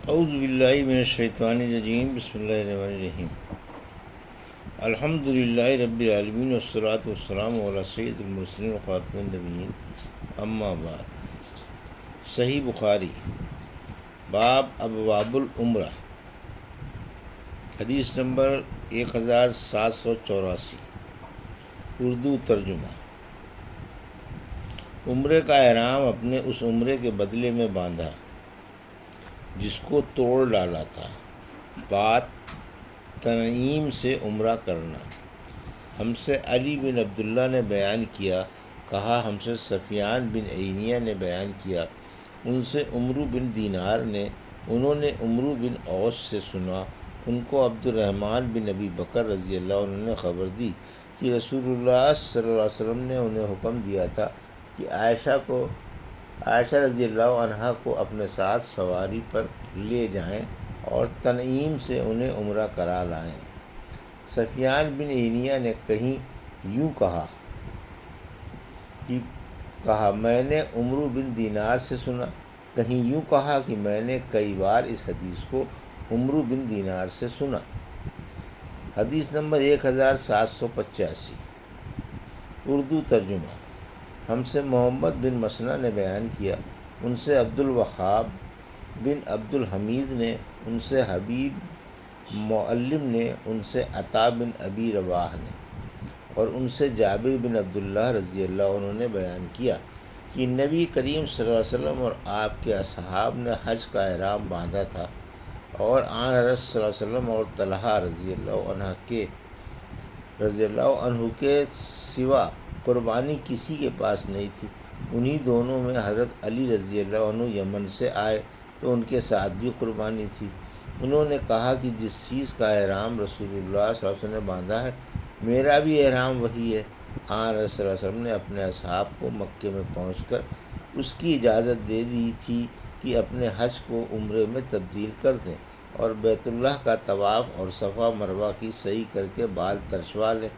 اعوذ باللہ من الشیطان الرجیم، بسم اللہ الرحمن الرحیم۔ الحمد للہ رب العالمین والصلاۃ والسلام علی سید المرسلین وخاتم النبیین، اما بعد۔ صحیح بخاری، باب ابواب العمرہ، حدیث نمبر 1784، اردو ترجمہ۔ عمرے کا احرام اپنے اس عمرے کے بدلے میں باندھا جس کو توڑ ڈالا تھا۔ بات تنعیم سے عمرہ کرنا۔ ہم سے علی بن عبداللہ نے بیان کیا، کہا ہم سے سفیان بن عینیہ نے بیان کیا، ان سے عمرو بن دینار نے، انہوں نے عمرو بن اوس سے سنا، ان کو عبد الرحمن بن ابی بکر رضی اللہ عنہ نے خبر دی کہ رسول اللہ صلی اللہ علیہ وسلم نے انہیں حکم دیا تھا کہ عائشہ رضی اللہ عنہا کو اپنے ساتھ سواری پر لے جائیں اور تنعیم سے انہیں عمرہ کرا لائیں۔ سفیان بن عینیہ نے کہیں یوں کہا میں نے عمرو بن دینار سے سنا، کہیں یوں کہا کہ میں نے کئی بار اس حدیث کو عمرو بن دینار سے سنا۔ حدیث نمبر 1785، اردو ترجمہ۔ ہم سے محمد بن مسنہ نے بیان کیا، ان سے عبد الوہاب بن عبد الحمید نے، ان سے حبیب معلم نے، ان سے عطا بن ابی رواح نے، اور ان سے جابر بن عبداللہ رضی اللہ عنہ نے بیان کیا کہ نبی کریم صلی اللہ علیہ وسلم اور آپ کے اصحاب نے حج کا احرام باندھا تھا، اور آن حضرت صلی اللہ علیہ وسلم اور طلحہ رضی اللہ عنہ کے سوا قربانی کسی کے پاس نہیں تھی۔ انہی دونوں میں حضرت علی رضی اللہ عنہ یمن سے آئے تو ان کے ساتھ بھی قربانی تھی۔ انہوں نے کہا کہ جس چیز کا احرام رسول اللہ صلی اللہ علیہ وسلم نے باندھا ہے، میرا بھی احرام وہی ہے۔ حضرت صلی اللہ علیہ وسلم نے اپنے اصحاب کو مکے میں پہنچ کر اس کی اجازت دے دی تھی کہ اپنے حج کو عمرے میں تبدیل کر دیں اور بیت اللہ کا طواف اور صفا مروہ کی سعی کر کے بال ترشوا لیں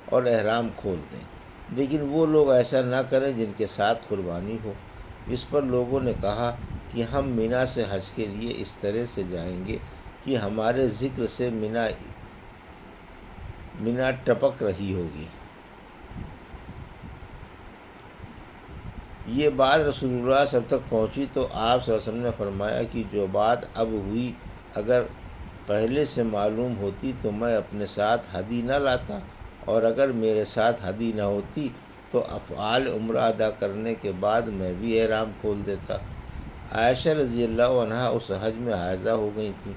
اور احرام کھول دیں، لیکن وہ لوگ ایسا نہ کریں جن کے ساتھ قربانی ہو۔ اس پر لوگوں نے کہا کہ ہم مینا سے حج کے لیے اس طرح سے جائیں گے کہ ہمارے ذکر سے مینا ٹپک رہی ہوگی۔ یہ بات رسول اللہ صلی اللہ علیہ وسلم تک پہنچی تو آپ صلی اللہ علیہ وسلم نے فرمایا کہ جو بات اب ہوئی اگر پہلے سے معلوم ہوتی تو میں اپنے ساتھ ہدی نہ لاتا، اور اگر میرے ساتھ ہدی نہ ہوتی تو افعال عمرہ ادا کرنے کے بعد میں بھی احرام کھول دیتا۔ عائشہ رضی اللہ عنہا اس حج میں حائضہ ہو گئی تھیں،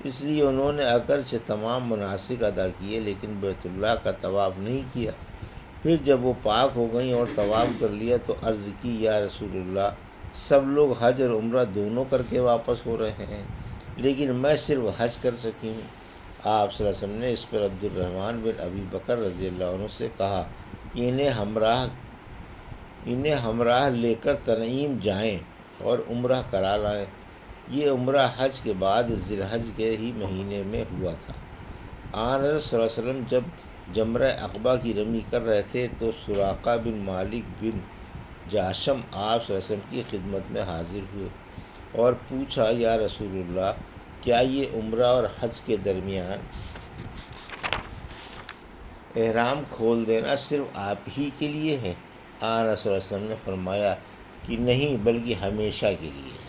اس لیے انہوں نے اگرچہ تمام مناسک ادا کیے لیکن بیت اللہ کا طواف نہیں کیا۔ پھر جب وہ پاک ہو گئیں اور طواف کر لیا تو عرض کی، یا رسول اللہ، سب لوگ حج اور عمرہ دونوں کر کے واپس ہو رہے ہیں، لیکن میں صرف حج کر سکی ہوں۔ آپ صلی اللہ علیہ وسلم نے اس پر عبد الرحمن بن ابی بکر رضی اللہ عنہ سے کہا کہ انہیں ہمراہ لے کر تنعیم جائیں اور عمرہ کرا لائیں۔ یہ عمرہ حج کے بعد ذی الحج کے ہی مہینے میں ہوا تھا۔ حضرت صلی اللہ علیہ وسلم جب جمرہ عقبہ کی رمی کر رہے تھے تو سراقہ بن مالک بن جاشم آپ صلی اللہ علیہ وسلم کی خدمت میں حاضر ہوئے اور پوچھا، یا رسول اللہ، کیا یہ عمرہ اور حج کے درمیان احرام کھول دینا صرف آپ ہی کے لیے ہے؟ رسول اللہ صلی اللہ علیہ وسلم نے فرمایا کہ نہیں، بلکہ ہمیشہ کے لیے ہے۔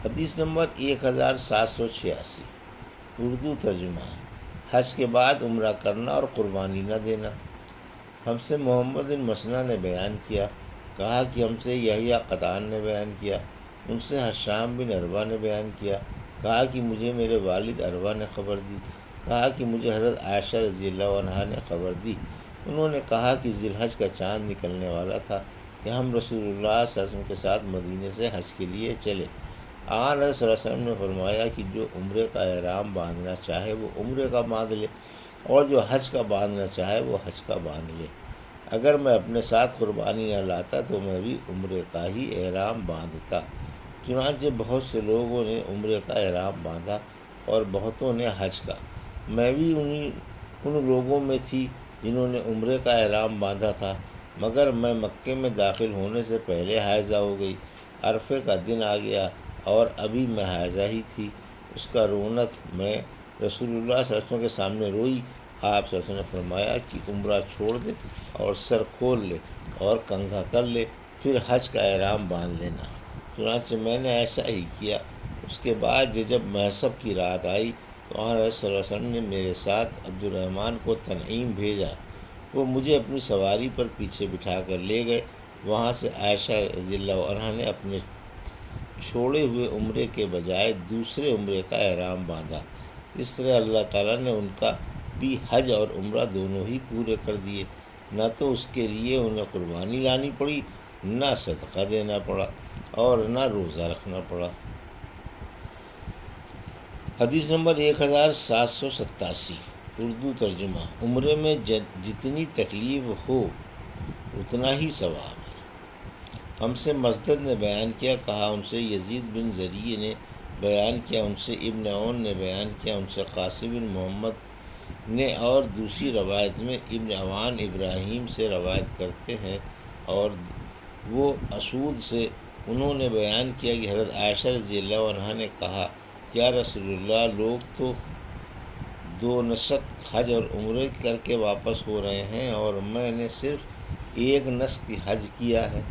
حدیث نمبر 1786، اردو ترجمہ۔ حج کے بعد عمرہ کرنا اور قربانی نہ دینا۔ ہم سے محمد بن مسنہ نے بیان کیا، کہا کہ ہم سے یحییٰ قطان نے بیان کیا، ان سے حشام بن عروہ نے بیان کیا، کہا کہ مجھے میرے والد عروہ نے خبر دی، کہا کہ مجھے حضرت عائشہ رضی اللہ عنہا نے خبر دی۔ انہوں نے کہا کہ ذی الحج کا چاند نکلنے والا تھا کہ ہم رسول اللہ صلی اللہ علیہ وسلم کے ساتھ مدینے سے حج کے لیے چلے۔ حضرت صلی اللہ علیہ وسلم نے فرمایا کہ جو عمرے کا احرام باندھنا چاہے وہ عمرے کا باندھ لے، اور جو حج کا باندھنا چاہے وہ حج کا باندھ لے۔ اگر میں اپنے ساتھ قربانی نہ لاتا تو میں بھی عمرے کا ہی احرام باندھتا۔ چنانچہ بہت سے لوگوں نے عمرے کا احرام باندھا اور بہتوں نے حج کا۔ میں بھی ان لوگوں میں تھی جنہوں نے عمرے کا احرام باندھا تھا، مگر میں مکے میں داخل ہونے سے پہلے حائضہ ہو گئی۔ عرفے کا دن آ گیا، اور ابھی محاذہ ہی تھی۔ اس کا رونت میں رسول اللہ صلی اللہ علیہ وسلم کے سامنے روئی۔ آپ صلی اللہ علیہ وسلم نے فرمایا کہ عمرہ چھوڑ دے اور سر کھول لے اور کنگھا کر لے، پھر حج کا احرام باندھ لینا۔ چنانچہ میں نے ایسا ہی کیا۔ اس کے بعد جب محسب کی رات آئی تو آن صلی اللہ علیہ وسلم نے میرے ساتھ عبد الرحمن کو تنعیم بھیجا۔ وہ مجھے اپنی سواری پر پیچھے بٹھا کر لے گئے۔ وہاں سے عائشہ رضی اللہ عنہا نے اپنے چھوڑے ہوئے عمرے کے بجائے دوسرے عمرے کا احرام باندھا۔ اس طرح اللہ تعالیٰ نے ان کا بھی حج اور عمرہ دونوں ہی پورے کر دیے۔ نہ تو اس کے لیے انہیں قربانی لانی پڑی، نہ صدقہ دینا پڑا، اور نہ روزہ رکھنا پڑا۔ حدیث نمبر 1787، اردو ترجمہ۔ عمرے میں جتنی تکلیف ہو اتنا ہی ثواب ہے۔ ہم سے مسدد نے بیان کیا، کہا ان سے یزید بن زریع نے بیان کیا، ان سے ابن عون نے بیان کیا، ان سے قاسم بن محمد نے، اور دوسری روایت میں ابن عوان ابراہیم سے روایت کرتے ہیں، اور وہ اسود سے انہوں نے بیان کیا کہ حضرت عائشہ رضی اللہ عنہا نے کہا، یا رسول اللہ، لوگ تو 2 نسک حج اور عمرے کر کے واپس ہو رہے ہیں اور میں نے صرف 1 نسک حج کیا ہے۔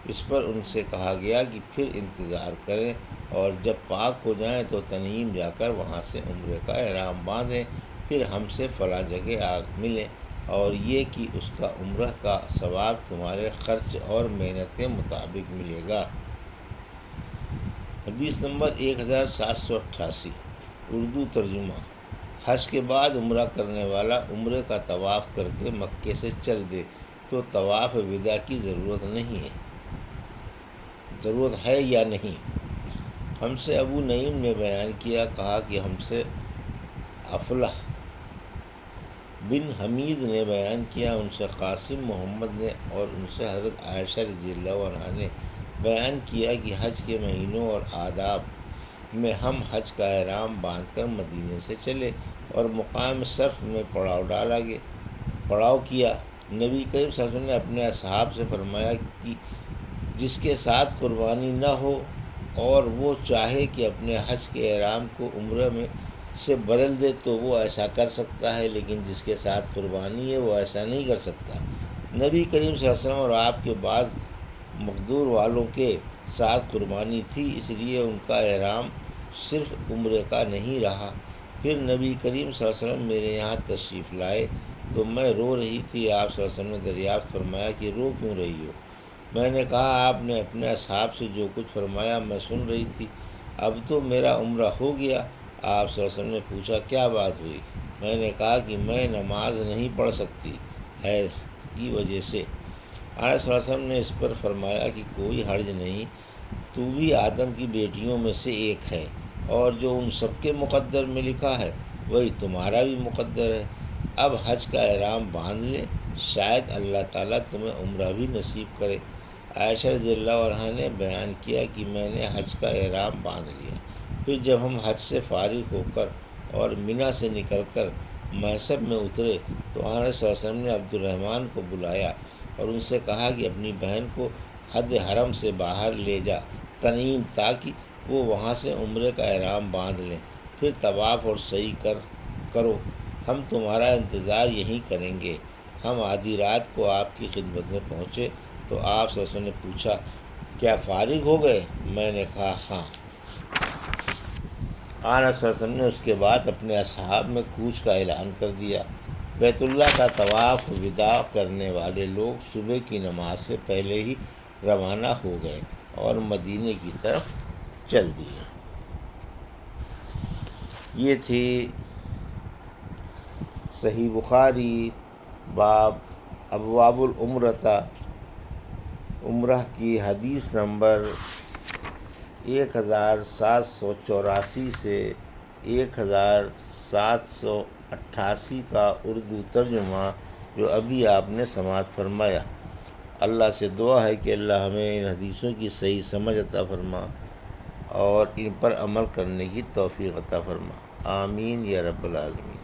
اس پر ان سے کہا گیا کہ پھر انتظار کریں اور جب پاک ہو جائیں تو تنعیم جا کر وہاں سے عمرے کا احرام باندھیں، پھر ہم سے فلاں جگہ آ ملیں، اور یہ کہ اس کا عمرہ کا ثواب تمہارے خرچ اور محنت کے مطابق ملے گا۔ حدیث نمبر 1788، اردو ترجمہ۔ حج کے بعد عمرہ کرنے والا عمرے کا طواف کر کے مکے سے چل دے تو طواف وداع کی ضرورت ہے یا نہیں؟ ہم سے ابو نعیم نے بیان کیا، کہا کہ ہم سے افلح بن حمید نے بیان کیا، ان سے قاسم محمد نے، اور ان سے حضرت عائشہ رضی اللہ عنہا نے بیان کیا کہ حج کے مہینوں اور آداب میں ہم حج کا احرام باندھ کر مدینے سے چلے اور مقام صرف میں پڑاؤ کیا۔ نبی کریم صلی اللہ علیہ وسلم نے اپنے اصحاب سے فرمایا کہ جس کے ساتھ قربانی نہ ہو اور وہ چاہے کہ اپنے حج کے احرام کو عمرہ میں سے بدل دے تو وہ ایسا کر سکتا ہے، لیکن جس کے ساتھ قربانی ہے وہ ایسا نہیں کر سکتا۔ نبی کریم صلی اللہ علیہ وسلم اور آپ کے بعض مقدور والوں کے ساتھ قربانی تھی، اس لیے ان کا احرام صرف عمرے کا نہیں رہا۔ پھر نبی کریم صلی اللہ علیہ وسلم میرے یہاں تشریف لائے تو میں رو رہی تھی۔ آپ صلی اللہ علیہ وسلم نے دریافت فرمایا کہ رو کیوں رہی ہو؟ میں نے کہا، آپ نے اپنے اصحاب سے جو کچھ فرمایا میں سن رہی تھی، اب تو میرا عمرہ ہو گیا۔ آپ صلی اللہ علیہ وسلم نے پوچھا، کیا بات ہوئی؟ میں نے کہا کہ میں نماز نہیں پڑھ سکتی حیض کی وجہ سے۔ آپ صلی اللہ علیہ وسلم نے اس پر فرمایا کہ کوئی حرج نہیں، تو بھی آدم کی بیٹیوں میں سے ایک ہے، اور جو ان سب کے مقدر میں لکھا ہے وہی تمہارا بھی مقدر ہے۔ اب حج کا احرام باندھ لے، شاید اللہ تعالیٰ تمہیں عمرہ بھی نصیب کرے۔ عائشہ رضی اللہ عنہا نے بیان کیا کہ میں نے حج کا احرام باندھ لیا۔ پھر جب ہم حج سے فارغ ہو کر اور منی سے نکل کر محسب میں اترے تو آن صلی اللہ علیہ وسلم نے عبد الرحمن کو بلایا اور ان سے کہا کہ اپنی بہن کو حد حرم سے باہر لے جا تنعیم، تاکہ وہ وہاں سے عمرے کا احرام باندھ لیں، پھر طواف اور سعی کرو، ہم تمہارا انتظار یہیں کریں گے۔ ہم آدھی رات کو آپ کی خدمت میں پہنچے تو آپ صلی اللہ علیہ وسلم نے پوچھا، کیا فارغ ہو گئے؟ میں نے کہا، ہاں۔ آن صلی اللہ علیہ وسلم نے اس کے بعد اپنے اصحاب میں کوچ کا اعلان کر دیا۔ بیت اللہ کا طواف وداع کرنے والے لوگ صبح کی نماز سے پہلے ہی روانہ ہو گئے اور مدینے کی طرف چل دیے۔ یہ تھی صحیح بخاری باب ابواب العمرہ، عمرہ کی حدیث نمبر 1784 سے 1788 کا اردو ترجمہ جو ابھی آپ نے سماعت فرمایا۔ اللہ سے دعا ہے کہ اللہ ہمیں ان حدیثوں کی صحیح سمجھ عطا فرما اور ان پر عمل کرنے کی توفیق عطا فرما، آمین یا رب العالمین۔